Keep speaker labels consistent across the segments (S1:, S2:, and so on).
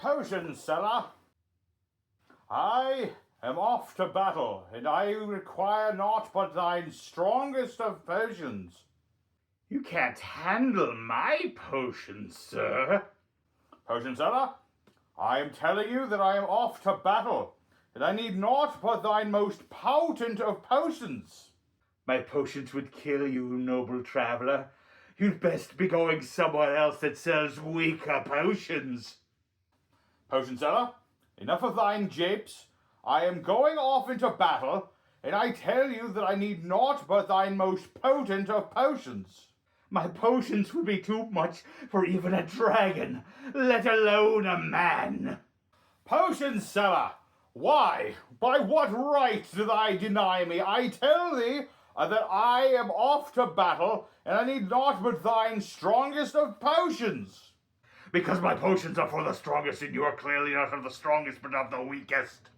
S1: Potionseller, I am off to battle, and I require naught but thine strongest of potions.
S2: You can't handle my potions, sir.
S1: Potionseller, I am telling you that I am off to battle, and I need naught but thine most potent of potions.
S2: My potions would kill you, noble traveler. You'd best be going somewhere else that sells weaker potions.
S1: Potionseller, enough of thine japes. I am going off into battle, and I tell you that I need naught but thine most potent of potions.
S2: My potions would be too much for even a dragon, let alone a man.
S1: Potionseller, why, by what right do thou deny me? I tell thee that I am off to battle, and I need naught but thine strongest of potions.
S2: Because my potions are for the strongest, and you are clearly not of the strongest, but of the weakest.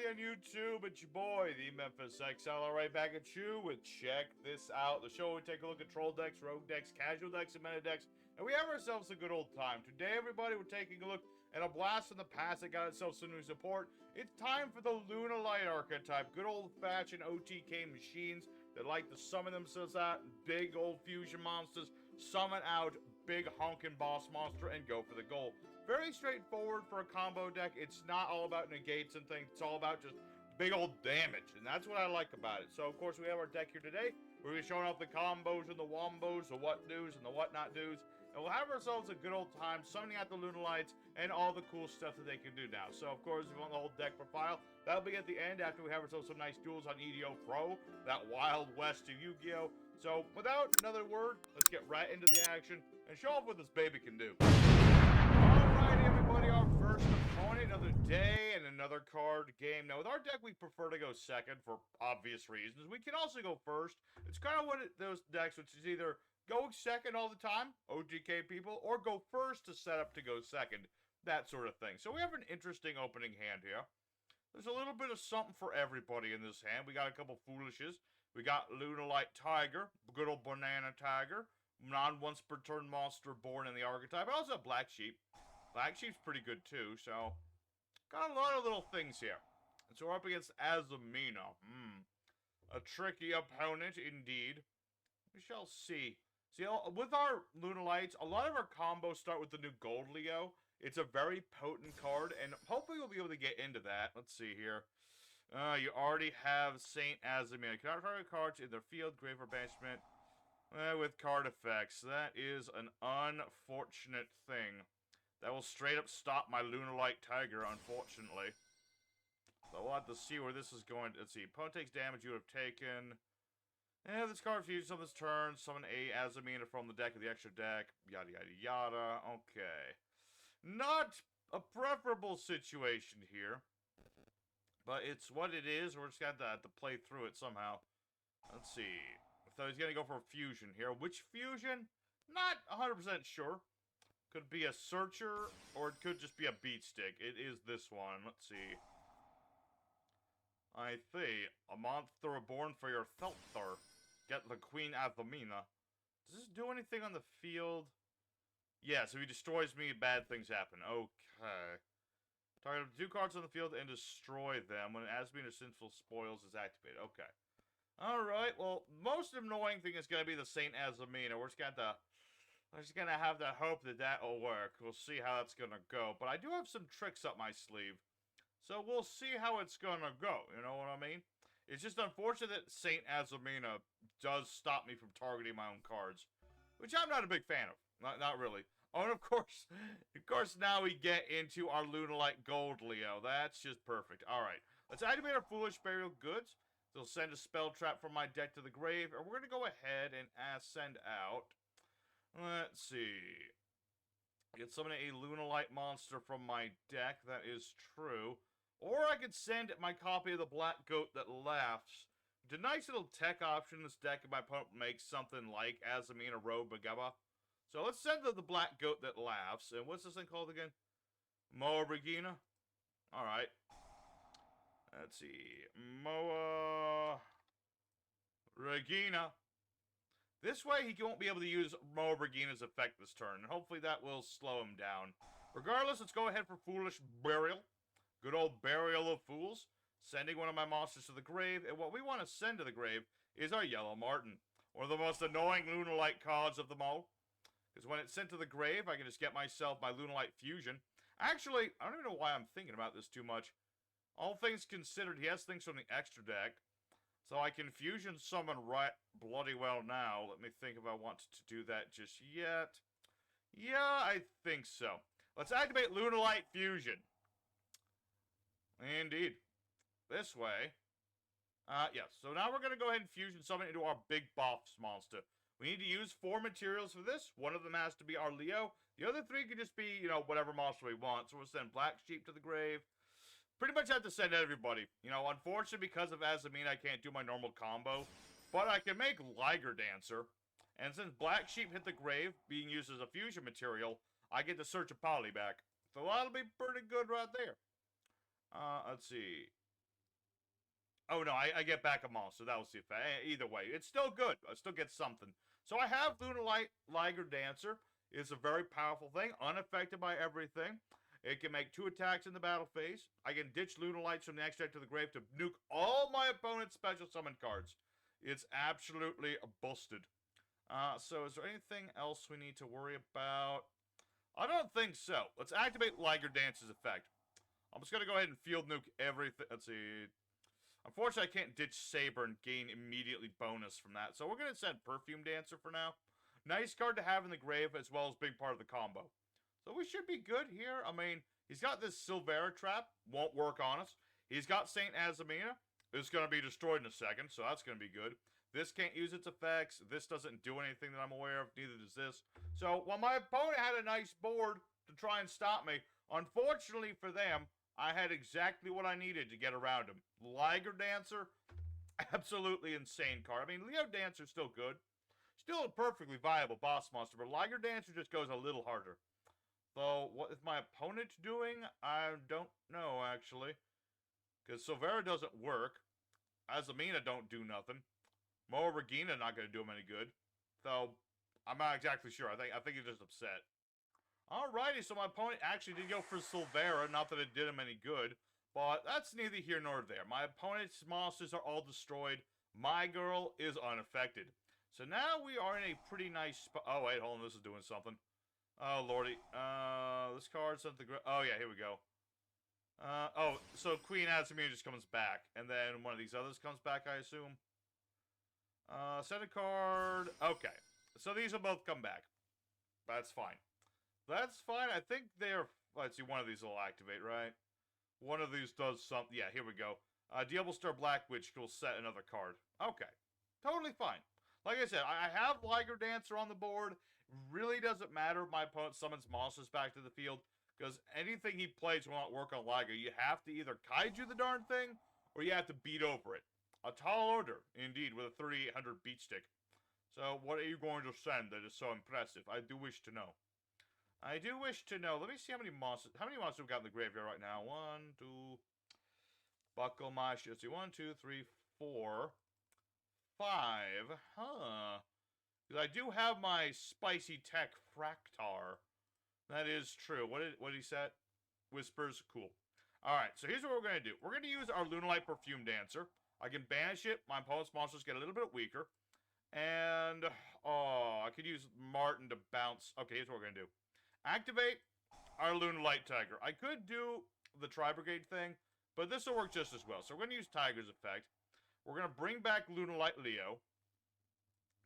S1: On YouTube, it's your boy, the Memphis Exiler, right back at you with Check This Out, the show where we take a look at troll decks, rogue decks, casual decks, and meta decks, and we have ourselves a good old time. Today, everybody, we're taking a look at a blast from the past that got itself some new support. It's time for the Lunalight archetype, good old-fashioned OTK machines that like to summon themselves out, big old fusion monsters, summon out big honking boss monster, and go for the goal. Very straightforward for a combo deck. It's not all about negates and things. It's all about just big old damage, and that's what I like about it. So, of course, we have our deck here today. We're going to be showing off the combos and the wombos, the what do's and the what not do's. And we'll have ourselves a good old time summoning out the Lunalights and all the cool stuff that they can do now. So, of course, if you want the whole deck profile, that'll be at the end after we have ourselves some nice duels on yugioh Pro, that Wild West of Yu-Gi-Oh! So, without another word, let's get right into the action and show off what this baby can do. Alrighty, everybody, our first opponent, another day and another card game. Now, with our deck, we prefer to go second for obvious reasons. We can also go first. It's kind of one of those decks which is either go second all the time, OGK people, or go first to set up to go second, that sort of thing. So we have an interesting opening hand here. There's a little bit of something for everybody in this hand. We got a couple foolishes. We got Lunalight Tiger, good old Banana Tiger, non-once per turn monster born in the archetype. I also have Black Sheep. Black Sheep's pretty good too, so got a lot of little things here. And so we're up against Azamina. A tricky opponent indeed. We shall see. See, with our Lunalights, a lot of our combos start with the new Gold Leo. It's a very potent card, and hopefully we'll be able to get into that. Let's see here. You already have Saint Azamina. Cannot target cards in their field, grave, or banishment with card effects. That is an unfortunate thing. That will straight up stop my Lunalight Tiger, unfortunately. So we'll have to see where this is going. Let's see. Opponent takes damage you have taken. This card refuses on this turn. Summon a Azamina from the deck of the extra deck. Yada, yada, yada. Okay. Not a preferable situation here. But it's what it is. We're just going to have to play through it somehow. Let's see. So he's going to go for a fusion here. Which fusion? Not 100% sure. Could be a searcher, or it could just be a beat stick. It is this one. Let's see. I see. A monster born for your Thelther. Get the Queen Azamina. Does this do anything on the field? Yeah, so he destroys me, bad things happen. Okay. Target 2 cards on the field and destroy them when Azamina Sinful Spoils is activated. Okay. Alright, well, most annoying thing is going to be the Saint Azamina. We're just gonna have to hope that that'll work. We'll see how that's gonna go. But I do have some tricks up my sleeve. So we'll see how it's gonna go. You know what I mean? It's just unfortunate that Saint Azamina does stop me from targeting my own cards. Which I'm not a big fan of. Not really. Oh, and of course, now we get into our Lunalight Gold Leo. That's just perfect. Alright. Let's activate our Foolish Burial Goods. They'll send a spell trap from my deck to the grave. And we're gonna go ahead and send out... Let's see. I can summon a Lunalight monster from my deck. That is true. Or I could send my copy of the Black Goat That Laughs. It's a nice little tech option in this deck if my opponent makes something like Azamina Robe Bagaba. So let's send the black goat that laughs. And what's this thing called again? Moa Regina. Alright. Let's see. Moa Regina. This way he won't be able to use Moa Regina's effect this turn. And hopefully that will slow him down. Regardless, let's go ahead for Foolish Burial. Good old Burial of Fools. Sending one of my monsters to the grave. And what we want to send to the grave is our Yellow Marten. One of the most annoying Lunalight cards of them all. Because when it's sent to the grave, I can just get myself my Lunalight Fusion. Actually, I don't even know why I'm thinking about this too much. All things considered, he has things from the extra deck. So I can Fusion summon right bloody well now. Let me think if I want to do that just yet. Yeah, I think so. Let's activate Lunalight Fusion. Indeed. This way. Yes. So now we're going to go ahead and Fusion summon into our big boss monster. We need to use 4 materials for this. One of them has to be our Leo. The other 3 could just be, you know, whatever monster we want. So we'll send Black Sheep to the grave. Pretty much have to send everybody. You know, unfortunately, because of Azamina, I can't do my normal combo. But I can make Liger Dancer. And since Black Sheep hit the grave, being used as a fusion material, I get to search a Poly back. So that'll be pretty good right there. Let's see. Oh, no, I get back a monster. That was the effect. Either way, it's still good. I still get something. So I have Lunalight Liger Dancer. It's a very powerful thing, unaffected by everything. It can make 2 attacks in the battle phase. I can ditch Lunalights from the next deck to the grave to nuke all my opponent's special summon cards. It's absolutely busted. So is there anything else we need to worry about? I don't think so. Let's activate Liger Dance's effect. I'm just going to go ahead and field nuke everything. Let's see. Unfortunately, I can't ditch Saber and gain immediately bonus from that. So we're going to send Perfume Dancer for now. Nice card to have in the grave as well as big part of the combo. So we should be good here. I mean, he's got this Silvera trap. Won't work on us. He's got St. Azamina. It's going to be destroyed in a second, so that's going to be good. This can't use its effects. This doesn't do anything that I'm aware of. Neither does this. So while my opponent had a nice board to try and stop me, unfortunately for them, I had exactly what I needed to get around him. Liger Dancer, absolutely insane card. I mean, Leo Dancer's still good. Still a perfectly viable boss monster, but Liger Dancer just goes a little harder. So, what is my opponent doing? I don't know, actually. Because Silvera doesn't work. Azamina don't do nothing. Moa Regina not going to do him any good. So, I'm not exactly sure. I think he's just upset. Alrighty, so my opponent actually did go for Silvera. Not that it did him any good. But that's neither here nor there. My opponent's monsters are all destroyed. My girl is unaffected. So now we are in a pretty nice spot. Oh, wait, hold on. This is doing something. Oh, lordy. This card sent the... Oh, yeah, here we go. Oh, so Queen Azamina just comes back. And then one of these others comes back, I assume. Send a card. Okay. So these will both come back. That's fine. That's fine. I think they're... Let's see, one of these will activate, right? One of these does something. Yeah, here we go. Diablo Star Black Witch will set another card. Okay. Totally fine. Like I said, I have Liger Dancer on the board. Really doesn't matter if my opponent summons monsters back to the field, because anything he plays will not work on Liger. You have to either kaiju the darn thing, or you have to beat over it. A tall order, indeed, with a 3800 beat stick. So, what are you going to send that is so impressive? I do wish to know. I do wish to know. Let me see how many monsters we've got in the graveyard right now. 1, 2... Buckle my shit. Let's see, 1, 2, 3, 4... 5. Huh. Because I do have my Spicy Tech Fractar. That is true. What did he set? Whispers. Cool. Alright, so here's what we're going to do. We're going to use our Lunalight Perfume Dancer. I can banish it. My opponent's monsters get a little bit weaker. And, oh, I could use Martin to bounce. Okay, here's what we're going to do. Activate our Lunalight Tiger. I could do the Tri-Brigade thing, but this will work just as well. So we're going to use Tiger's effect. We're going to bring back Lunalight Leo.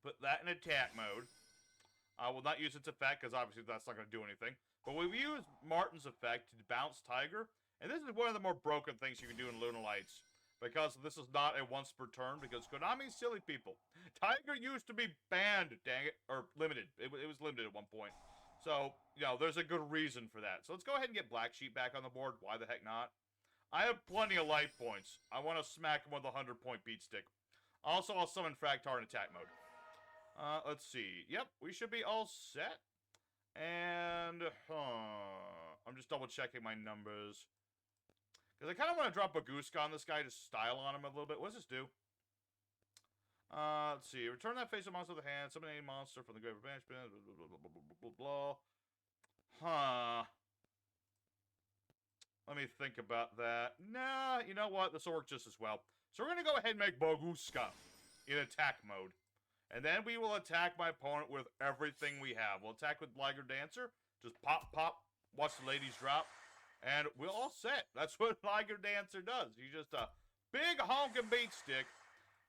S1: Put that in attack mode. I will not use its effect, because obviously that's not going to do anything. But we've used Martin's effect to bounce Tiger. And this is one of the more broken things you can do in Lunalights. Because this is not a once per turn, because Konami's silly people. Tiger used to be banned, dang it. Or limited. It was limited at one point. So, you know, there's a good reason for that. So let's go ahead and get Black Sheep back on the board. Why the heck not? I have plenty of life points. I want to smack him with a 100-point beat stick. Also, I'll summon Fractar in attack mode. Let's see. Yep, we should be all set. And, I'm just double checking my numbers. Because I kind of want to drop a Gooska on this guy to style on him a little bit. What does this do? Let's see. Return that face of monster with the hand. Summon a monster from the grave of banishment. Blah, blah, blah, blah, blah, blah, blah. Huh. Let me think about that. Nah, you know what? This will work just as well. So we're going to go ahead and make Boguska in attack mode. And then we will attack my opponent with everything we have. We'll attack with Liger Dancer. Just pop, pop. Watch the ladies drop. And we're all set. That's what Liger Dancer does. He's just a big honking beat stick.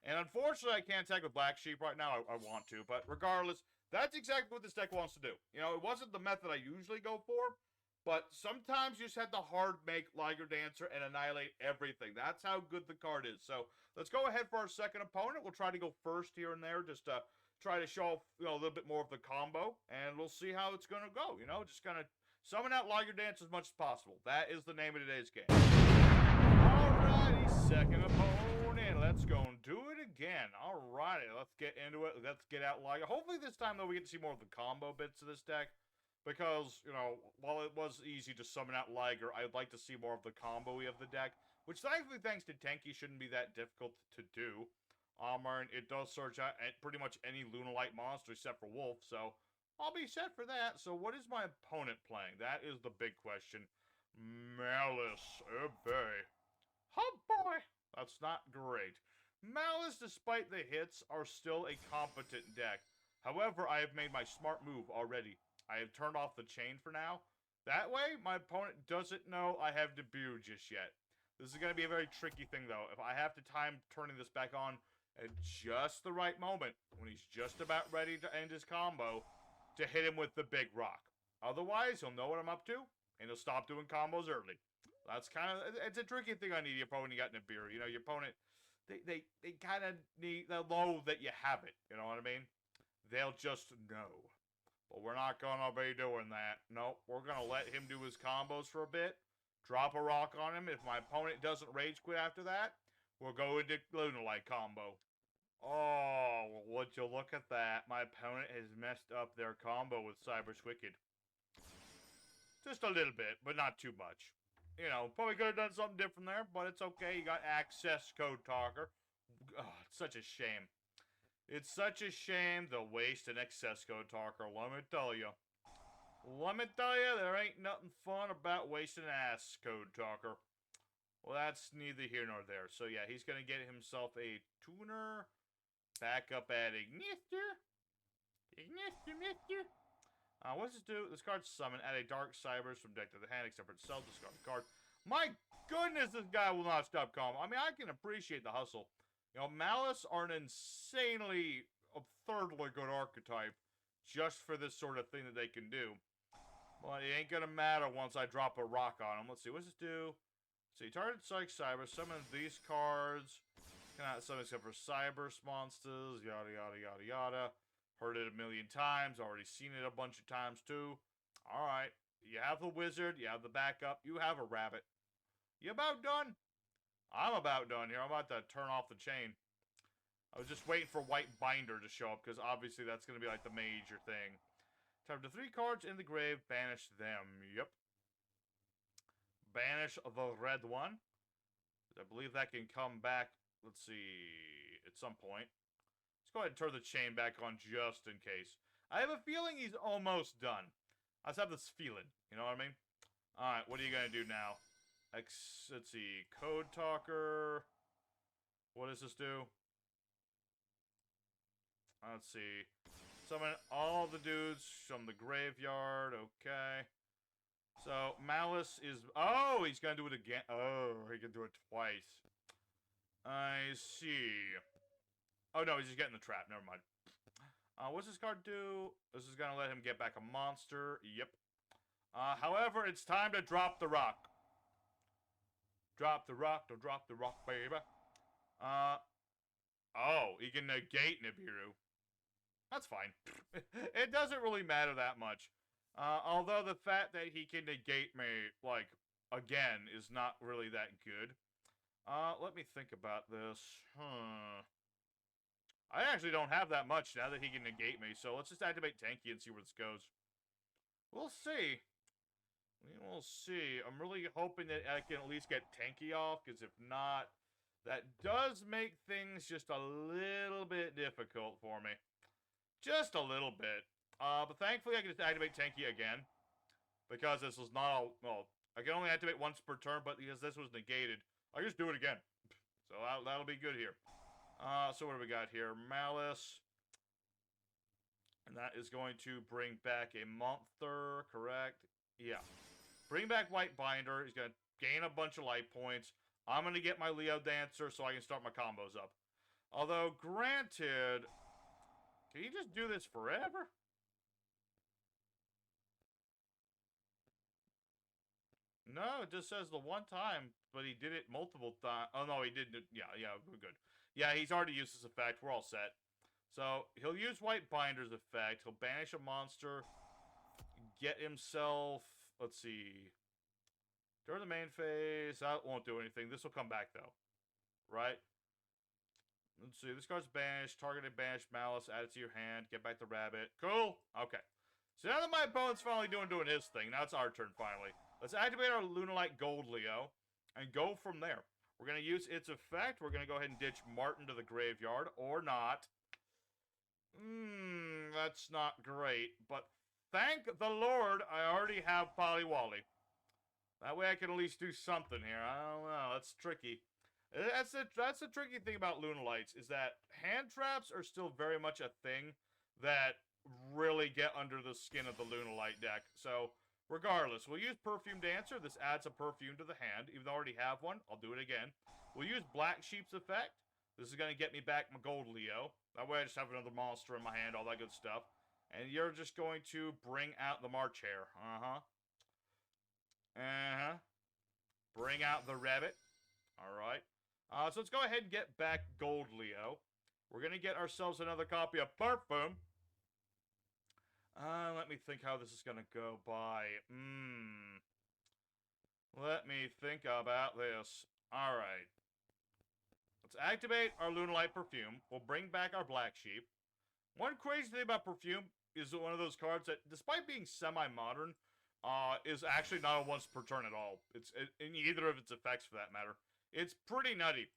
S1: And unfortunately, I can't attack with Black Sheep right now. I want to. But regardless, that's exactly what this deck wants to do. You know, it wasn't the method I usually go for. But sometimes you just have to hard make Liger Dancer and annihilate everything. That's how good the card is. So let's go ahead for our second opponent. We'll try to go first here and there just to try to show off, a little bit more of the combo. And we'll see how it's going to go. You know, just kind of summon out Liger Dancer as much as possible. That is the name of today's game. Alrighty, second opponent. Let's go and do it again. Alrighty, let's get into it. Let's get out Liger. Hopefully this time, though, we get to see more of the combo bits of this deck. Because, you know, while it was easy to summon out Liger, I'd like to see more of the combo-y of the deck. Which, thankfully, thanks to Tenki, shouldn't be that difficult to do. And it does search out pretty much any Lunalight monster except for Wolf, so I'll be set for that. So what is my opponent playing? That is the big question. Maliss. Oh, boy. Oh, boy. That's not great. Maliss, despite the hits, are still a competent deck. However, I have made my smart move already. I have turned off the chain for now. That way, my opponent doesn't know I have Nibiru just yet. This is going to be a very tricky thing, though. If I have to time turning this back on at just the right moment, when he's just about ready to end his combo, to hit him with the big rock. Otherwise, he'll know what I'm up to, and he'll stop doing combos early. That's kind of, it's a tricky thing on your opponent. You got Nibiru. You know, your opponent, they kind of need, they'll know that you have it. You know what I mean? They'll just know. But we're not going to be doing that. Nope, we're going to let him do his combos for a bit. Drop a rock on him. If my opponent doesn't rage quit after that, we'll go into Lunalight combo. Oh, would you look at that. My opponent has messed up their combo with Cyber's Wicked. Just a little bit, but not too much. You know, probably could have done something different there, but it's okay. You got access code talker. Oh, it's such a shame. It's such a shame to waste an access code talker, let me tell you. Let me tell you, there ain't nothing fun about wasting an ass code talker. Well, that's neither here nor there. So yeah, he's going to get himself a tuner. Back up at Ignister. Ignister. What does this do? This card's summon. Add a Dark Cybers from deck to the hand, except for itself. Discard the card. My goodness, this guy will not stop calm. I mean, I can appreciate the hustle. You know, Maliss are an insanely, absurdly good archetype just for this sort of thing that they can do. But it ain't gonna matter once I drop a rock on them. Let's see, what does this do? Let's see, target Psych Cyber, summon these cards. Cannot summon except for Cyber monsters, yada yada yada yada. Heard it a million times, already seen it a bunch of times too. Alright, you have the wizard, you have the backup, you have a rabbit. You about done? I'm about done here. I'm about to turn off the chain. I was just waiting for White Binder to show up, because obviously that's going to be like the major thing. Time to 3 cards in the grave, banish them. Yep. Banish the red one. I believe that can come back, let's see, at some point. Let's go ahead and turn the chain back on just in case. I have a feeling he's almost done. I just have this feeling, you know what I mean? Alright, what are you going to do now? Let's see, Code Talker. What does this do? Let's see. Summon all the dudes from the graveyard. Okay. So, Maliss is... Oh, he's going to do it again. Oh, he can do it twice. I see. Oh, no, he's just getting the trap. Never mind. What's this card do? This is going to let him get back a monster. Yep. However, it's time to drop the rock. Drop the rock, don't drop the rock, baby. Oh, he can negate Nibiru. That's fine. It doesn't really matter that much. Although the fact that he can negate me, like, again, is not really that good. Let me think about this. I actually don't have that much now that he can negate me, so let's just activate Tanky and see where this goes. We'll see. We will see. I'm really hoping that I can at least get Tanky off, because if not, that does make things just a little bit difficult for me. Just a little bit. But thankfully I can just activate Tanky again. Because this was not well, I can only activate once per turn, but because this was negated, I just do it again. So that'll be good here. So what do we got here? Maliss. And that is going to bring back a Monster, correct? Yeah. Bring back White Binder. He's going to gain a bunch of life points. I'm going to get my Leo Dancer so I can start my combos up. Although, granted, can you just do this forever? No, it just says the one time, but he did it multiple times. Oh, no, he didn't. Yeah, we're good. Yeah, he's already used this effect. We're all set. So, he'll use White Binder's effect. He'll banish a monster. Get himself... Let's see. During the main phase, that won't do anything. This will come back, though. Right? Let's see. This card's banished. Targeted banished Maliss. Add it to your hand. Get back the rabbit. Cool. Okay. So now that my opponent's finally doing his thing, now it's our turn, finally. Let's activate our Lunalight Gold Leo and go from there. We're going to use its effect. We're going to go ahead and ditch Martin to the graveyard, or not. That's not great, but thank the Lord I already have Poliwali. That way I can at least do something here. I don't know, that's tricky. That's the tricky thing about Lunalights, is that hand traps are still very much a thing that really get under the skin of the Lunalight deck. So, regardless, we'll use Perfume Dancer. This adds a perfume to the hand. Even though I already have one, I'll do it again. We'll use Black Sheep's effect. This is going to get me back my Gold Leo. That way I just have another monster in my hand, all that good stuff. And you're just going to bring out the March Hare. Bring out the rabbit. Alright. So let's go ahead and get back Gold Leo. We're going to get ourselves another copy of Perfume. Let me think how this is going to go by. Let me think about this. Alright. Let's activate our Lunalight Perfume. We'll bring back our Black Sheep. One crazy thing about Perfume is one of those cards that, despite being semi-modern, is actually not a once per turn at all. It's in either of its effects, for that matter. It's pretty nutty.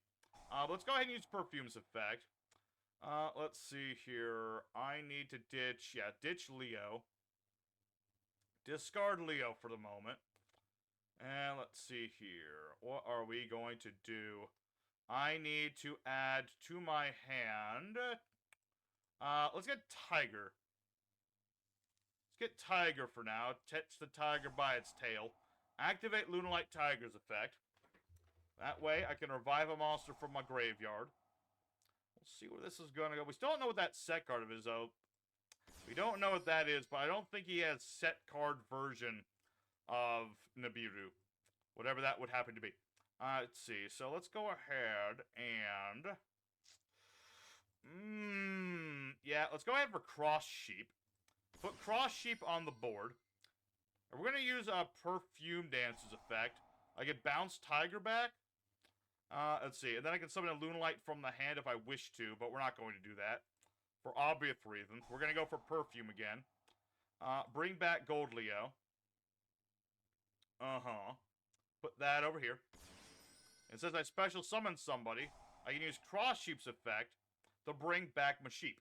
S1: Let's go ahead and use Perfume's effect. Let's see here. I need to ditch Leo. Discard Leo for the moment. And let's see here. What are we going to do? I need to add to my hand. Let's get Tiger. Let's get Tiger for now. Catch the tiger by its tail. Activate Lunalight Tiger's effect. That way, I can revive a monster from my graveyard. We'll see where this is going to go. We still don't know what that set card of his, though. We don't know what that is, but I don't think he has set card version of Nibiru. Whatever that would happen to be. Let's see. So let's go ahead and... yeah, let's go ahead for Cross Sheep. Put Cross Sheep on the board. And we're going to use a Perfume Dancer's effect. I can bounce Tiger back. Let's see. And then I can summon a Lunalight from the hand if I wish to, but we're not going to do that. For obvious reasons. We're going to go for Perfume again. Bring back Gold Leo. Put that over here. And since I special summon somebody, I can use Cross Sheep's effect to bring back my sheep.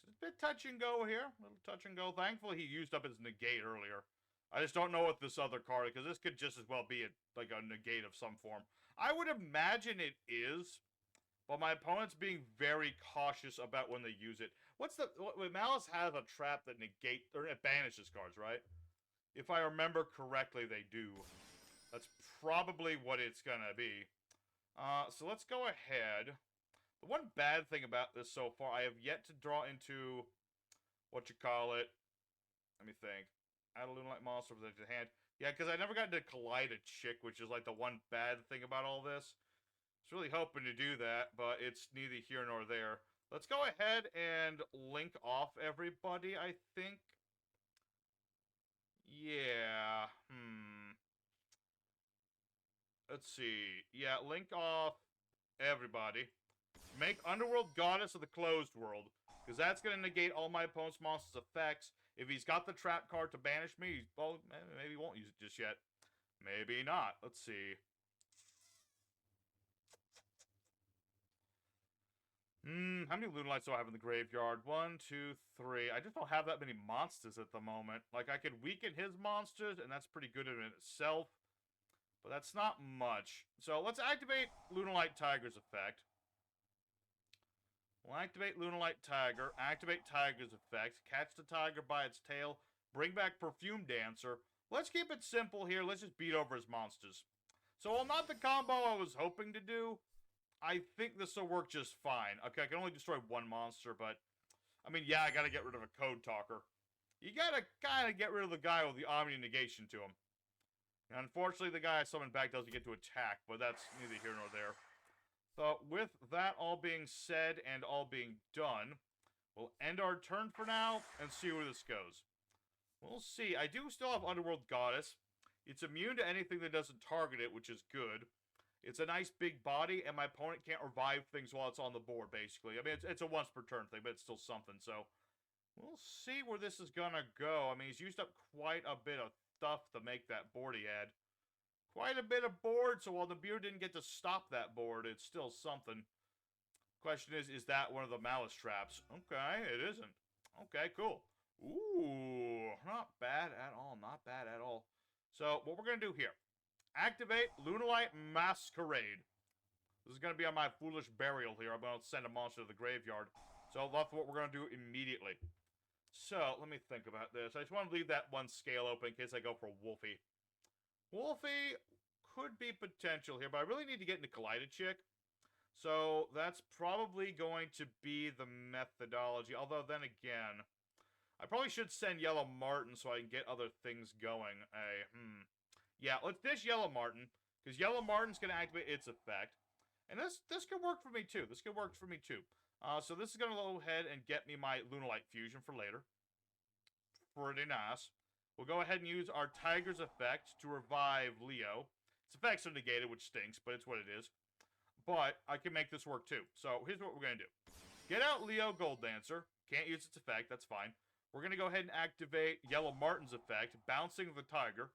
S1: It's a bit touch and go here. A little touch and go. Thankfully, he used up his negate earlier. I just don't know what this other card, because this could just as well be like a negate of some form. I would imagine it is, but my opponent's being very cautious about when they use it. Maliss has a trap that it banishes cards, right? If I remember correctly, they do. That's probably what it's gonna be. So let's go ahead. The one bad thing about this so far, I have yet to draw into, Let me think. Add a Lunalight monster with the hand. Yeah, because I never got to collide a Chech, which is like the one bad thing about all this. I was really hoping to do that, but it's neither here nor there. Let's go ahead and link off everybody, I think. Yeah, Let's see. Yeah, link off everybody. Make Underworld Goddess of the Closed World, because that's going to negate all my opponent's monsters' effects, If he's got the trap card to banish me, well, maybe he won't use it just yet. Maybe not. Let's see. How many Lunalights do I have in the graveyard? 1, 2, 3. I just don't have that many monsters at the moment. Like, I could weaken his monsters, and that's pretty good in itself. But that's not much. So, let's activate Lunalight Tiger's effect. We'll activate Lunalight Tiger, activate Tiger's effect, catch the tiger by its tail, bring back Perfume Dancer. Let's keep it simple here. Let's just beat over his monsters. So, while not the combo I was hoping to do, I think this will work just fine. Okay, I can only destroy one monster, but... I mean, yeah, I gotta get rid of a Code Talker. You gotta kind of get rid of the guy with the Omni Negation to him. And unfortunately, the guy I summoned back doesn't get to attack, but that's neither here nor there. So, with that all being said and all being done, we'll end our turn for now and see where this goes. We'll see. I do still have Underworld Goddess. It's immune to anything that doesn't target it, which is good. It's a nice big body, and my opponent can't revive things while it's on the board, basically. I mean, it's a once per turn thing, but it's still something, so... We'll see where this is gonna go. I mean, he's used up quite a bit of stuff to make that board he had. Quite a bit of board, so while the beard didn't get to stop that board, it's still something. Question is that one of the Maliss traps? Okay, it isn't. Okay, cool. Ooh, not bad at all, not bad at all. So, what we're gonna do here. Activate Lunalight Masquerade. This is going to be on my Foolish Burial here. I'm going to send a monster to the graveyard. So that's what we're going to do immediately. So, let me think about this. I just want to leave that one scale open in case I go for Wolfie. Wolfie could be potential here, but I really need to get into Chech. So, that's probably going to be the methodology. Although, then again, I probably should send Yellow Martin so I can get other things going. Yeah, let's dish Yellow Martin, because Yellow Martin's going to activate its effect. And this could work for me, too. This could work for me, too. So this is going to go ahead and get me my Lunalight Fusion for later. Pretty nice. We'll go ahead and use our Tiger's effect to revive Leo. Its effects are negated, which stinks, but it's what it is. But I can make this work, too. So here's what we're going to do. Get out Leo Gold Dancer. Can't use its effect. That's fine. We're going to go ahead and activate Yellow Martin's effect, bouncing the Tiger.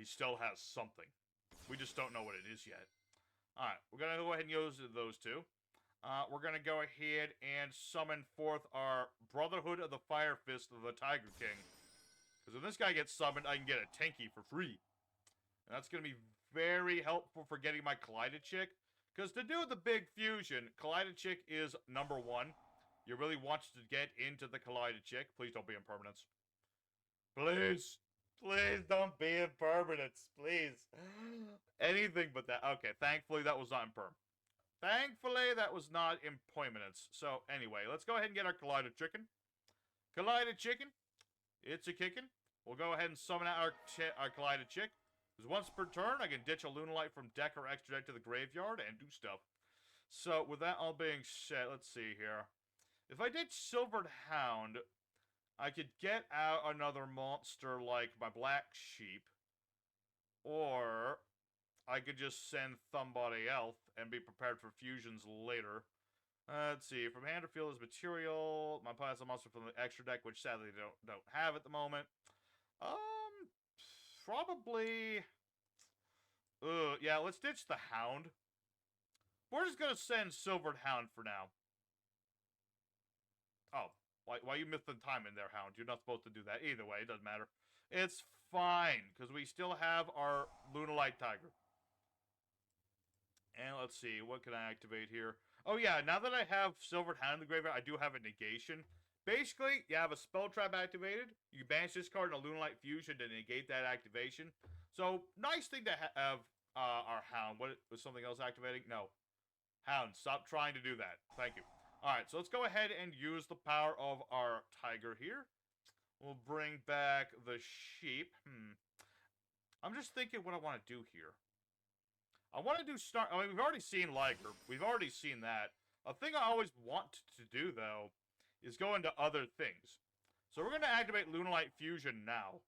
S1: He still has something. We just don't know what it is yet. Alright, we're going to go ahead and use those two. We're going to go ahead and summon forth our Brotherhood of the Fire Fist of the Tiger King. Because when this guy gets summoned, I can get a Tenki for free. And that's going to be very helpful for getting my Chech. Because to do the big fusion, Chech is number 1. You really want to get into the Chech. Please don't be impermanence. Please. Please don't be impermanence. Please. Anything but that. Okay, thankfully that was not imperm. Thankfully that was not impermanence. So anyway, let's go ahead and get our Chech. Chech. It's a kicking. We'll go ahead and summon out our Chech. Because once per turn, I can ditch a Lunalight from deck or extra deck to the graveyard and do stuff. So with that all being said, let's see here. If I ditch Silvered Hound, I could get out another monster like my Black Sheep. Or I could just send Thumbody Elf and be prepared for fusions later. Let's see. From hand or field is material. My opponent has a monster from the extra deck, which sadly don't have at the moment. Probably... yeah, let's ditch the Hound. We're just gonna send Silvered Hound for now. Oh. Why you missed the time in there, Hound? You're not supposed to do that. Either way, it doesn't matter. It's fine, because we still have our Lunalight Tiger. And let's see, what can I activate here? Oh yeah, now that I have Silvered Hound in the graveyard, I do have a negation. Basically, you have a spell trap activated. You banish this card in a Lunalight Fusion to negate that activation. So, nice thing to have our Hound. What, was something else activating? No. Hound, stop trying to do that. Thank you. Alright, so let's go ahead and use the power of our Tiger here. We'll bring back the Sheep. I'm just thinking what I want to do here. I want to do I mean, we've already seen Liger. We've already seen that. A thing I always want to do, though, is go into other things. So we're going to activate Lunalight Fusion now.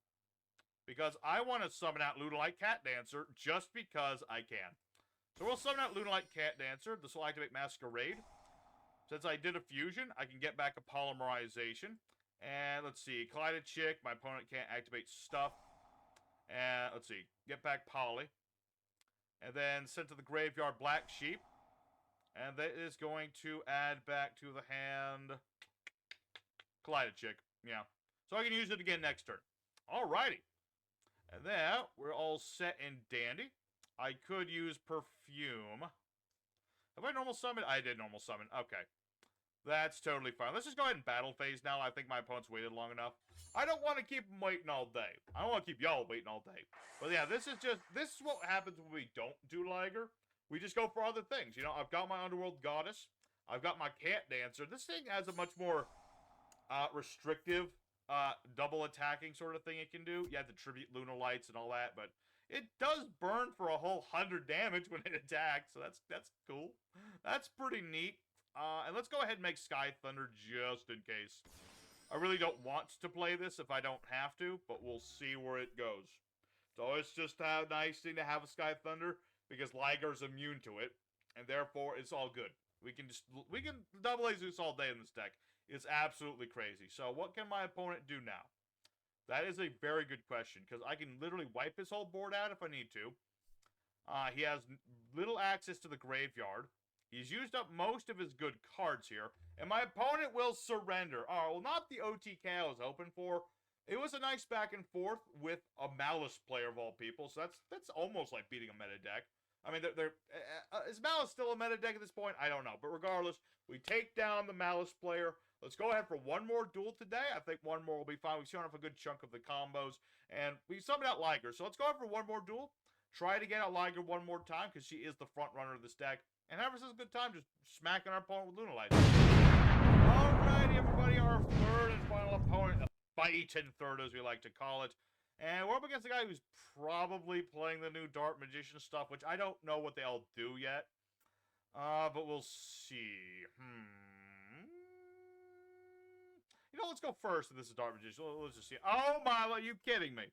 S1: Because I want to summon out Lunalight Cat Dancer just because I can. So we'll summon out Lunalight Cat Dancer. This will activate Masquerade. Since I did a fusion, I can get back a polymerization. And let's see, collided chick. My opponent can't activate stuff. And let's see, get back Polly. And then send to the graveyard Black Sheep. And that is going to add back to the hand collided chick. Yeah. So I can use it again next turn. Alrighty. And then we're all set and dandy. I could use perfume. Have I normal summoned? I did normal summon. Okay. That's totally fine. Let's just go ahead and battle phase now. I think my opponent's waited long enough. I don't want to keep him waiting all day. I don't want to keep y'all waiting all day. But yeah, this is what happens when we don't do Liger. We just go for other things. You know, I've got my Underworld Goddess. I've got my Cat Dancer. This thing has a much more restrictive double attacking sort of thing it can do. You have to tribute Lunalights and all that, but it does burn for a whole 100 damage when it attacks, so that's cool. That's pretty neat. And let's go ahead and make Sky Thunder just in case. I really don't want to play this if I don't have to, but we'll see where it goes. So it's just a nice thing to have a Sky Thunder because Liger's immune to it, and therefore it's all good. We can double Zeus all day in this deck. It's absolutely crazy. So what can my opponent do now? That is a very good question because I can literally wipe his whole board out if I need to. He has little access to the graveyard. He's used up most of his good cards here. And my opponent will surrender. Oh, well, not the OTK I was hoping for. It was a nice back and forth with a Maliss player of all people. So that's almost like beating a meta deck. I mean, is Maliss still a meta deck at this point? I don't know. But regardless, we take down the Maliss player. Let's go ahead for one more duel today. I think one more will be fine. We've shown off a good chunk of the combos. And we summoned out Liger. So let's go ahead for one more duel. Try to get out Liger one more time because she is the front runner of this deck. And have ourselves a good time just smacking our opponent with Lunalight. Alrighty, everybody, our third and final opponent, the fighting third as we like to call it. And we're up against a guy who's probably playing the new Dark Magician stuff, which I don't know what they all do yet. But we'll see. You know, let's go first if this is Dark Magician. Let's just see. Oh my, are you kidding me?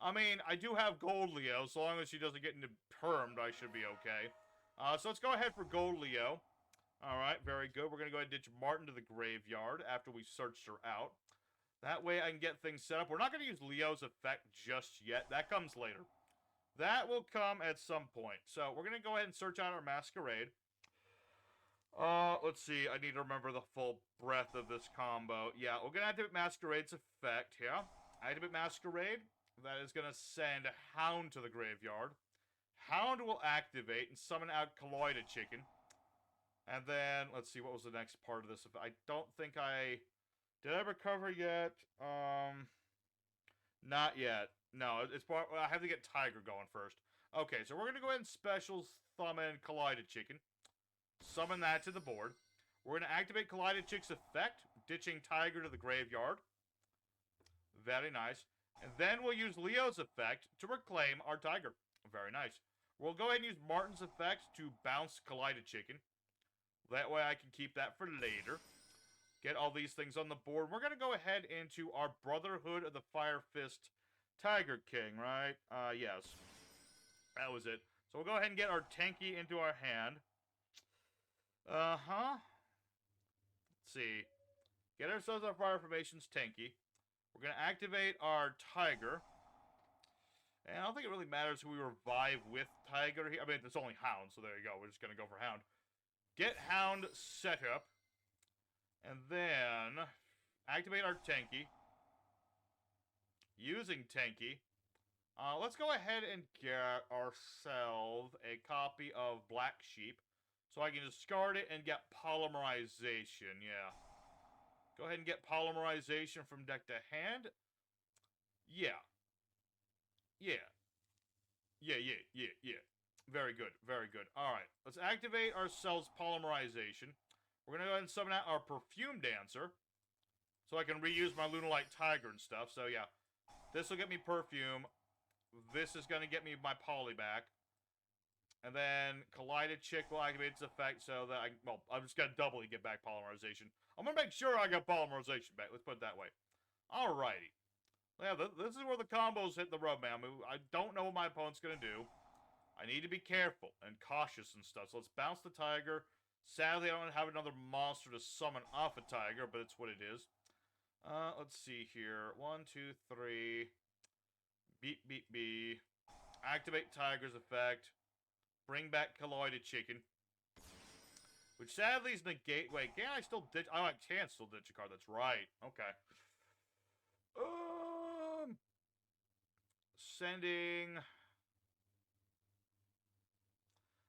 S1: I mean, I do have Gold Leo, so long as she doesn't get into permed, I should be okay. So let's go ahead for Gold Leo. Alright, very good. We're going to go ahead and ditch Martin to the graveyard after we searched her out. That way I can get things set up. We're not going to use Leo's effect just yet. That comes later. That will come at some point. So we're going to go ahead and search out our Masquerade. Let's see. I need to remember the full breadth of this combo. Yeah, we're going to activate Masquerade's effect here. Activate Masquerade. That is going to send Hound to the graveyard. Hound will activate and summon out Colloided Chicken. And then, let's see, what was the next part of this? I don't think did I recover yet? Not yet. No, I have to get Tiger going first. Okay, so we're going to go ahead and special summon Colloided Chicken. Summon that to the board. We're going to activate Colloided Chick's effect, ditching Tiger to the graveyard. Very nice. And then we'll use Leo's effect to reclaim our Tiger. Very nice. We'll go ahead and use Martin's effect to bounce Collided Chicken. That way I can keep that for later. Get all these things on the board. We're going to go ahead into our Brotherhood of the Fire Fist Tiger King, right? Yes. That was it. So we'll go ahead and get our Tenki into our hand. Let's see. Get ourselves our Fire Formations Tenki. We're going to activate our Tiger. And I don't think it really matters who we revive with Tiger here. I mean, it's only Hound, so there you go. We're just going to go for Hound. Get Hound set up. And then activate our Tenki. Using Tenki. Let's go ahead and get ourselves a copy of Black Sheep. So I can discard it and get Polymerization. Yeah. Go ahead and get Polymerization from deck to hand. Yeah. Yeah. Very good, very good. Alright, let's activate ourselves Polymerization. We're going to go ahead and summon out our Perfume Dancer. So I can reuse my Lunalight Tiger and stuff. So yeah, this will get me Perfume. This is going to get me my Poly back. And then Collided Chick will activate its effect so that I'm just going to doubly get back Polymerization. I'm going to make sure I get Polymerization back. Let's put it that way. Alrighty. Yeah, this is where the combos hit the rub, man. I don't know what my opponent's going to do. I need to be careful and cautious and stuff. So let's bounce the Tiger. Sadly, I don't have another monster to summon off a Tiger, but it's what it is. Let's see here. 1, 2, 3. Beep, beep, beep. Activate Tiger's effect. Bring back colloided chicken. Which sadly is negate. Wait, can I still ditch? Oh, I can still ditch a card. That's right. Okay. Sending.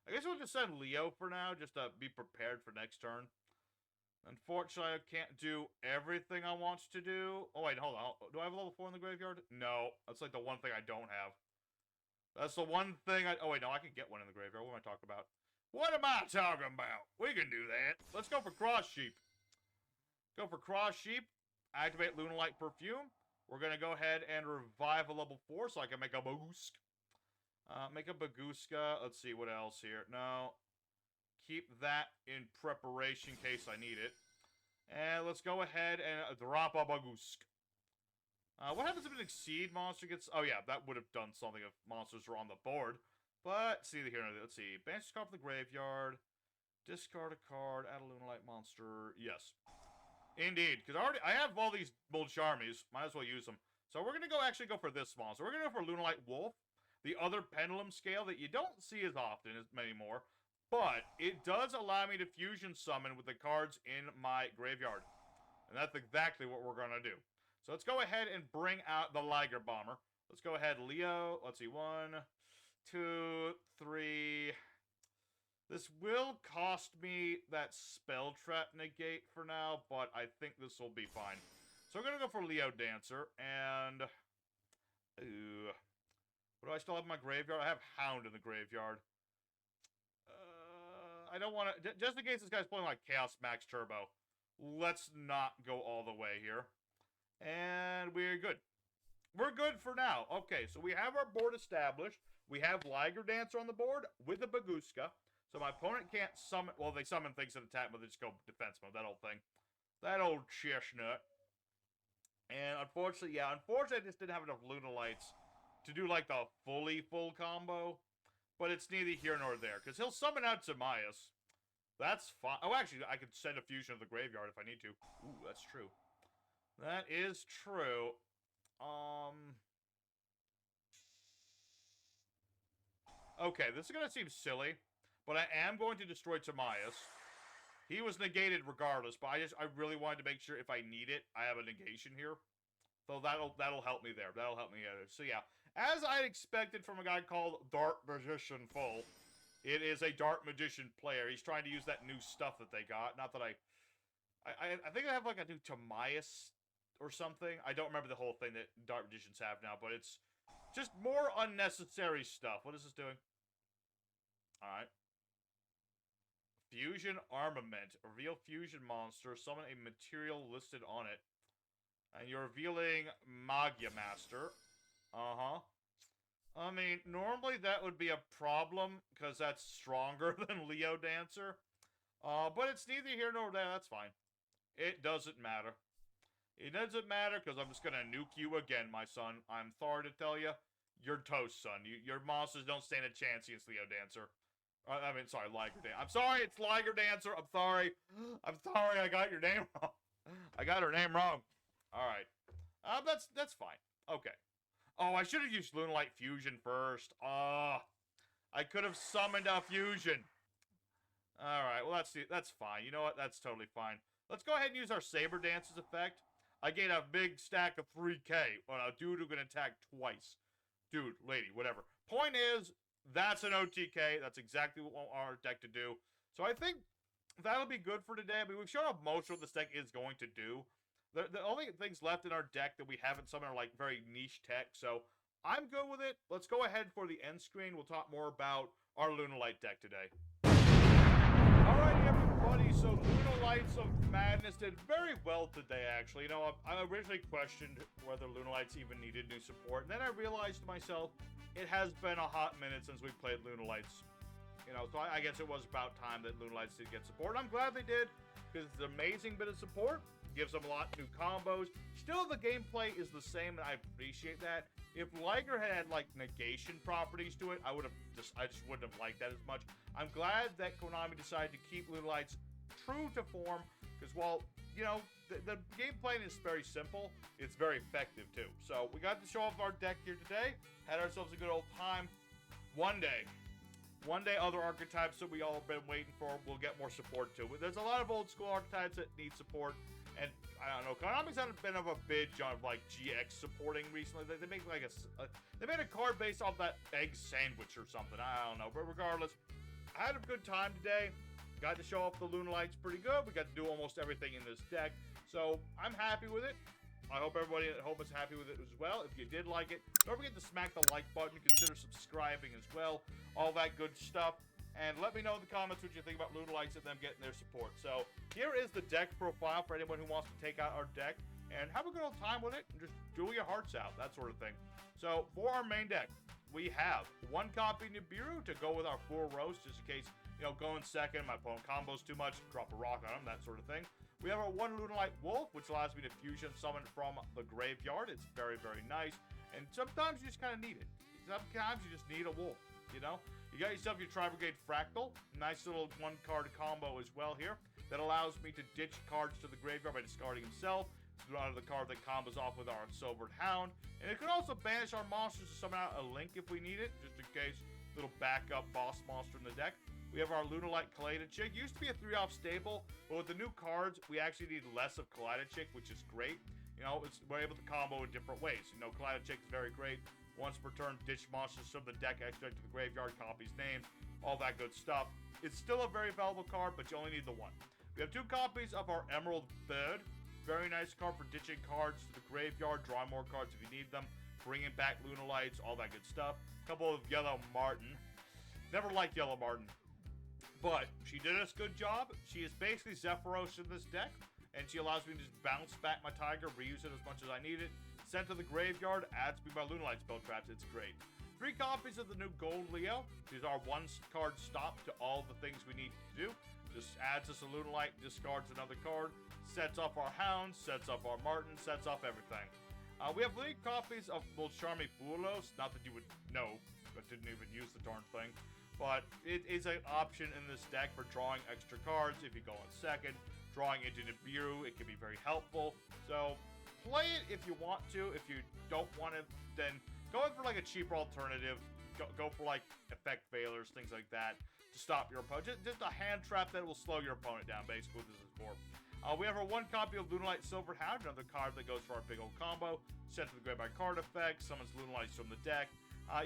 S1: I guess we'll just send Leo for now, just to be prepared for next turn. Unfortunately, I can't do everything I want to do. Oh, wait, hold on. Do I have a level 4 in the graveyard? No. That's like the one thing I don't have. That's the one thing I... Oh, wait, no, I can get one in the graveyard. What am I talking about? What am I talking about? We can do that. Let's go for Cross Sheep. Go for Cross Sheep. Activate Lunalight Perfume. We're going to go ahead and revive a level 4 so I can make a Bagusk. Make a Baguska. Let's see, what else here? No. Keep that in preparation in case I need it. And let's go ahead and drop a Bagusk. What happens if an Exceed monster gets... Oh, yeah, that would have done something if monsters were on the board. But, see here, let's see. Banish this card from the graveyard. Discard a card. Add a Lunalight monster. Yes. Indeed. Because I have all these Mulch armies. Might as well use them. So we're going to actually go for this monster. We're going to go for Lunalight Wolf. The other pendulum scale that you don't see as often as anymore. But it does allow me to fusion summon with the cards in my graveyard. And that's exactly what we're going to do. So let's go ahead and bring out the Liger Bomber. Let's go ahead, Leo. Let's see, 1, 2, 3. This will cost me that Spell Trap negate for now, but I think this will be fine. So we're going to go for Leo Dancer, and... what do I still have in my graveyard? I have Hound in the graveyard. I don't want to... Just in case this guy's playing like Chaos Max Turbo, let's not go all the way here. And we're good. We're good for now. Okay, so we have our board established. We have Liger Dancer on the board with a Baguska. So my opponent can't summon... Well, they summon things in attack mode. They just go defense mode. That old thing. That old chestnut. And unfortunately, yeah, unfortunately I just didn't have enough Lunalights to do like the full combo. But it's neither here nor there. Because he'll summon out Zamias. That's fine. Oh, actually, I could send a fusion of the graveyard if I need to. Ooh, that's true. That is true. Okay, this is going to seem silly. But I am going to destroy Zamias. He was negated regardless. But I really wanted to make sure if I need it, I have a negation here. So that'll help me there. That'll help me there. So yeah. As I expected from a guy called Dark Magician Full, it is a Dark Magician player. He's trying to use that new stuff that they got. Not that I think I have like a new Tamias or something. I don't remember the whole thing that Dark Magicians have now, but it's just more unnecessary stuff. What is this doing? Alright. Fusion Armament. Reveal fusion monster. Summon a material listed on it. And you're revealing Magia Master. I mean, normally that would be a problem, because that's stronger than Leo Dancer. But it's neither here nor there, that's fine. It doesn't matter. It doesn't matter, because I'm just going to nuke you again, my son. I'm sorry to tell you, you're toast, son. Your monsters don't stand a chance against Leo Dancer. I mean, sorry, Liger Dancer. I'm sorry, it's Liger Dancer. I'm sorry. I'm sorry, I got your name wrong. I got her name wrong. Alright. That's fine. Okay. Oh, I should have used Lunalight Fusion first. I could have summoned a fusion. Alright, well, that's fine. You know what? That's totally fine. Let's go ahead and use our Saber Dance's effect. I get a big stack of 3k on a dude who can attack twice. Dude, lady, whatever. Point is, that's an OTK. That's exactly what we want our deck to do. So I think that'll be good for today. I mean, we've shown off most of what this deck is going to do. The only things left in our deck that we haven't summoned are like very niche tech, so I'm good with it. Let's go ahead for the end screen. We'll talk more about our Lunalight deck today. Alrighty, everybody, so Lunalights of Madness did very well today, actually. You know, I originally questioned whether Lunalights even needed new support, and then I realized to myself, it has been a hot minute since we played Lunalights. You know, so I guess it was about time that Lunalights did get support. I'm glad they did, because it's an amazing bit of support. Gives them a lot of new combos. Still, the gameplay is the same, and I appreciate that. If Liger had like negation properties to it, I just wouldn't have liked that as much. I'm glad that Konami decided to keep Lunalights true to form, Because while, you know, the gameplay is very simple, it's very effective too. So we got to show off our deck here today. Had ourselves a good old time. One day, other archetypes that we all have been waiting for will get more support too. There's a lot of old school archetypes that need support, and I don't know, Konami's had a bit of a binge on like GX supporting recently. They make like they made a card based off that egg sandwich or something. I don't know, but regardless, I had a good time today. Got to show off the Lunalights pretty good. We got to do almost everything in this deck, so I'm happy with it. I hope everybody at home is happy with it as well. If you did like it, don't forget to smack the like button. Consider subscribing as well. All that good stuff. And let me know in the comments what you think about Lunalights and them getting their support. So here is the deck profile for anyone who wants to take out our deck and have a good old time with it and just duel your hearts out, that sort of thing. So for our main deck, we have one copy Nibiru to go with our 4 roast, just in case, you know, going second, my opponent combos too much, drop a rock on him, that sort of thing. We have our 1 Lunalight Wolf, which allows me to fusion summon from the graveyard. It's very, very nice. And sometimes you just kind of need it. Sometimes you just need a wolf, you know? You got yourself your Tri-Brigade Fractal. Nice little 1-card combo as well here. That allows me to ditch cards to the graveyard by discarding himself. To draw out of the card that combos off with our Silvered Hound. And it can also banish our monsters to summon out a Link if we need it. Just in case. Little backup boss monster in the deck. We have our Lunalight Chech. Used to be a 3-off stable, but with the new cards, we actually need less of Chech, which is great. You know, we're able to combo in different ways. You know, Chech is very great. Once per turn, ditch monsters from the deck, extract to the graveyard, copies names, all that good stuff. It's still a very valuable card, but you only need the 1. We have 2 copies of our Emerald Bird. Very nice card for ditching cards to the graveyard, draw more cards if you need them, bringing back Lunalights, all that good stuff. A couple of Yellow Marten. Never liked Yellow Marten. But she did us a good job. She is basically Zephyros in this deck, and she allows me to just bounce back my Tiger, reuse it as much as I need it. Sent to the graveyard, adds me my Lunalight spell traps. It's great. 3 copies of the new Gold Leo. These are 1-card stop to all the things we need to do. Just adds us a Lunalight, discards another card, sets off our Hounds, sets off our Martin, sets off everything. We have 3 copies of Bolsharmi Bulos. Not that you would know, but didn't even use the darn thing. But it is an option in this deck for drawing extra cards if you go in second. Drawing into Nibiru, it can be very helpful. So play it if you want to. If you don't want it, then go in for like a cheaper alternative. Go for like effect failures, things like that, to stop your opponent. Just a hand trap that will slow your opponent down, basically, what this is for. We have our 1 copy of Lunalight Silvered Hound, another card that goes for our big old combo. Sent to the graveyard card effect, summons Lunalights from the deck.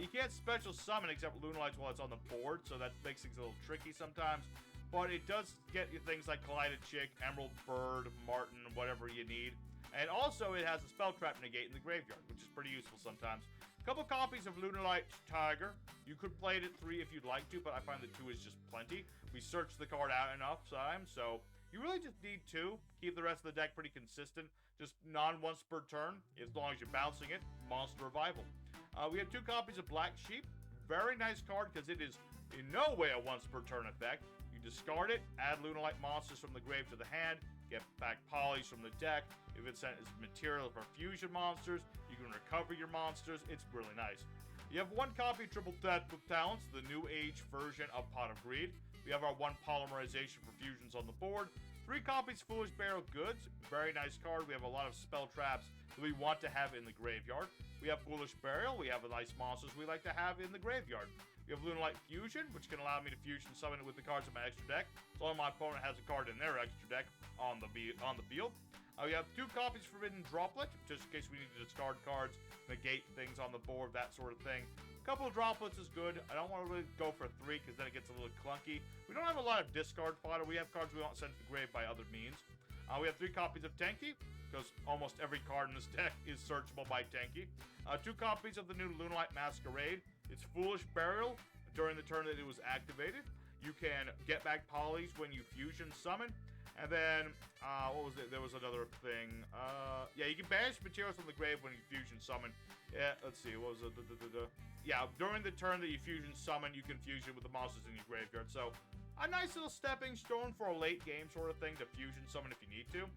S1: You can't special summon except Lunalights while it's on the board, so that makes things a little tricky sometimes. But it does get you things like Chech, Emerald Bird, Martin, whatever you need. And also it has a spell trap negate in the graveyard, which is pretty useful sometimes. A couple copies of Lunalight Tiger. You could play it at 3 if you'd like to, but I find that 2 is just plenty. We searched the card out enough times, so you really just need 2. Keep the rest of the deck pretty consistent. Just non-once per turn, as long as you're bouncing it. Monster Revival. We have 2 copies of Black Sheep. Very nice card because it is in no way a once per turn effect. You discard it, add Lunalight monsters from the grave to the hand, get back Polys from the deck. If it's sent as material for fusion monsters, you can recover your monsters. It's really nice. You have 1 copy Triple Death with Talents, the New Age version of Pot of Greed. We have our 1 Polymerization for fusions on the board. 3 copies Foolish Burial Goods. Very nice card. We have a lot of spell traps that we want to have in the graveyard. We have Foolish Burial. We have the nice monsters we like to have in the graveyard. We have Lunalight Fusion, which can allow me to fusion summon it with the cards in my extra deck. So long as my opponent has a card in their extra deck on the field. We have 2 copies Forbidden Droplet, just in case we need to discard cards, negate things on the board, that sort of thing. A couple of droplets is good. I don't want to really go for 3 because then it gets a little clunky. We don't have a lot of discard fodder. We have cards we want sent to the grave by other means. We have 3 copies of Tenki, because almost every card in this deck is searchable by Tenki. 2 copies of the new Lunalight Masquerade. It's Foolish Burial during the turn that it was activated. You can get back Polys when you fusion summon. And then, what was it? There was another thing. Yeah, you can banish materials from the grave when you fusion summon. Yeah, let's see. What was it? Yeah, during the turn that you fusion summon, you can fusion with the monsters in your graveyard. So, a nice little stepping stone for a late game sort of thing to fusion summon if you need to.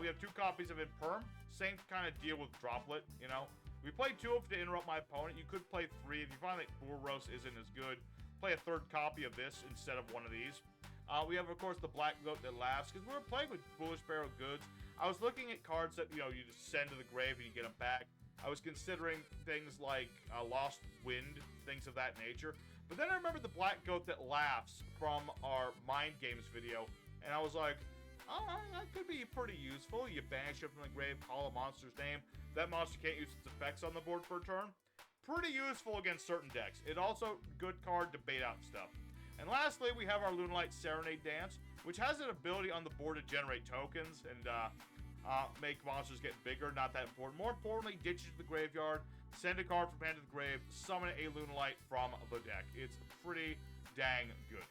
S1: We have 2 copies of Imperm. Same kind of deal with Droplet, you know. We played 2 of to interrupt my opponent. You could play 3. If you find that Buros isn't as good, play a 3rd copy of this instead of one of these. We have, of course, the Black Goat that laughs, because we were playing with Foolish Barrel Goods. I was looking at cards that, you just send to the grave and you get them back. I was considering things like Lost Wind, things of that nature. But then I remembered the Black Goat that laughs from our Mind Games video, and I was like, oh, that could be pretty useful. You banish it from the grave, call a monster's name. That monster can't use its effects on the board for a turn. Pretty useful against certain decks. It also good card to bait out stuff. And lastly, we have our Lunalight Serenade Dance, which has an ability on the board to generate tokens and make monsters get bigger. Not that important. More importantly, ditch it to the graveyard, send a card from hand to the grave, summon a Lunalight from the deck. It's pretty dang good.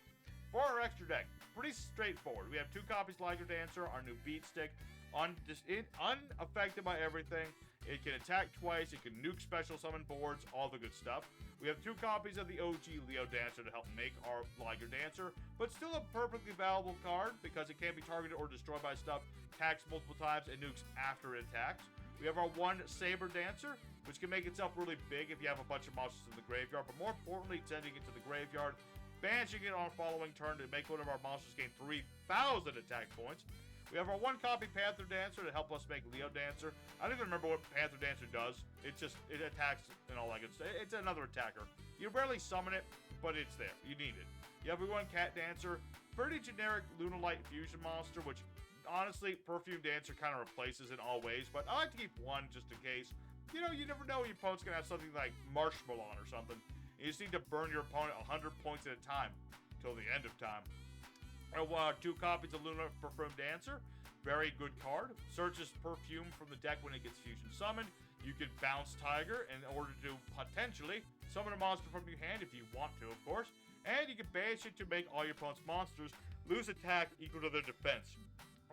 S1: For our extra deck, pretty straightforward. We have 2 copies of Liger Dancer, our new beat stick, unaffected by everything. It can attack twice, it can nuke special summon boards, all the good stuff. We have 2 copies of the OG Leo Dancer to help make our Liger Dancer, but still a perfectly valuable card because it can't be targeted or destroyed by stuff, attacks multiple times, and nukes after it attacks. We have our 1 Saber Dancer, which can make itself really big if you have a bunch of monsters in the graveyard, but more importantly, sending it to the graveyard, banishing it on a following turn to make one of our monsters gain 3,000 attack points. We have our 1 copy Panther Dancer to help us make Leo Dancer. I don't even remember what Panther Dancer does. It attacks and all that good stuff. It's another attacker. You rarely summon it, but it's there. You need it. You have your 1 Cat Dancer. Pretty generic Lunalight fusion monster, which honestly, Perfume Dancer kind of replaces in all ways, but I like to keep 1 just in case. You never know your opponent's going to have something like Marshmallow or something. You just need to burn your opponent 100 points at a time till the end of time. 2 copies of Lunar Perfume Dancer. Very good card. Searches perfume from the deck when it gets fusion summoned. You can bounce Tiger in order to potentially summon a monster from your hand if you want to, of course. And you can banish it to make all your opponent's monsters lose attack equal to their defense.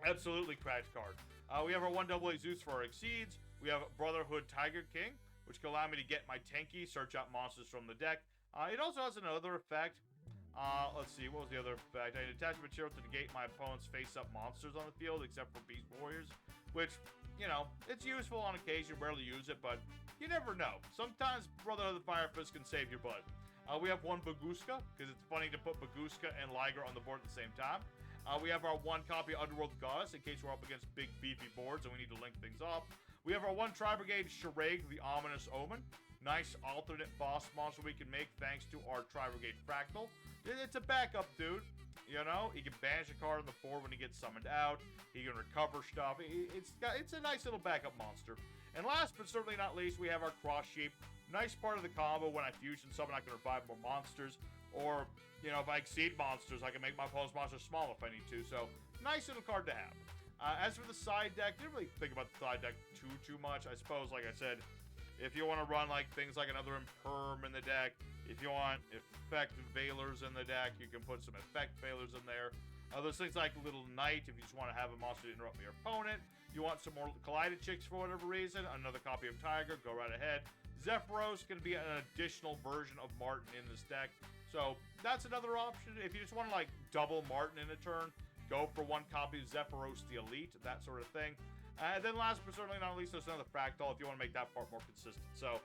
S1: Absolutely crash card. We have our 1 AA Zeus for our Exceeds. We have Brotherhood Tiger King, which can allow me to get my Tenki, search out monsters from the deck. It also has another effect. Let's see, what was the other effect? I attach material to negate my opponent's face-up monsters on the field, except for Beast Warriors, which, it's useful on occasion, rarely use it, but you never know. Sometimes Brotherhood of the Fire Fist can save your butt. We have 1 Baguska, because it's funny to put Baguska and Liger on the board at the same time. We have our 1 copy of Underworld Goddess, in case we're up against big, beefy boards and we need to link things off. We have our 1 Tri-Brigade Shireg, the Ominous Omen. Nice alternate boss monster we can make thanks to our Tri-Brigade Fractal. It's a backup, dude. He can banish a card on the board when he gets summoned out. He can recover stuff. It's a nice little backup monster. And last but certainly not least, we have our Cross Sheep. Nice part of the combo. When I fusion summon, I can revive more monsters. Or, if I exceed monsters, I can make my opponent's monsters small if I need to. So, nice little card to have. As for the side deck, didn't really think about the side deck too much. I suppose, like I said, if you want to run things like another Imperm in the deck, if you want effect Veilers in the deck, you can put some effect Veilers in there. There's things like Little Knight if you just want to have a monster to interrupt your opponent. You want some more Collided Chicks for whatever reason, another copy of Tiger, go right ahead. Zephyros can be an additional version of Martin in this deck. So that's another option. If you just want to double Martin in a turn, go for 1 copy of Zephyros the Elite, that sort of thing. And then last but certainly not least, there's another Fractal if you want to make that part more consistent. So,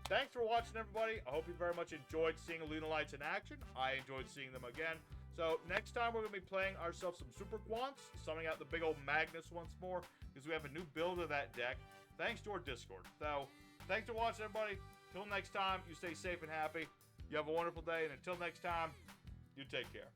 S1: thanks for watching, everybody. I hope you very much enjoyed seeing Lunalights in action. I enjoyed seeing them again. So, next time we're going to be playing ourselves some Super Quants, summoning out the big old Magnus once more, because we have a new build of that deck, thanks to our Discord. So, thanks for watching, everybody. Till next time, you stay safe and happy. You have a wonderful day, and until next time, you take care.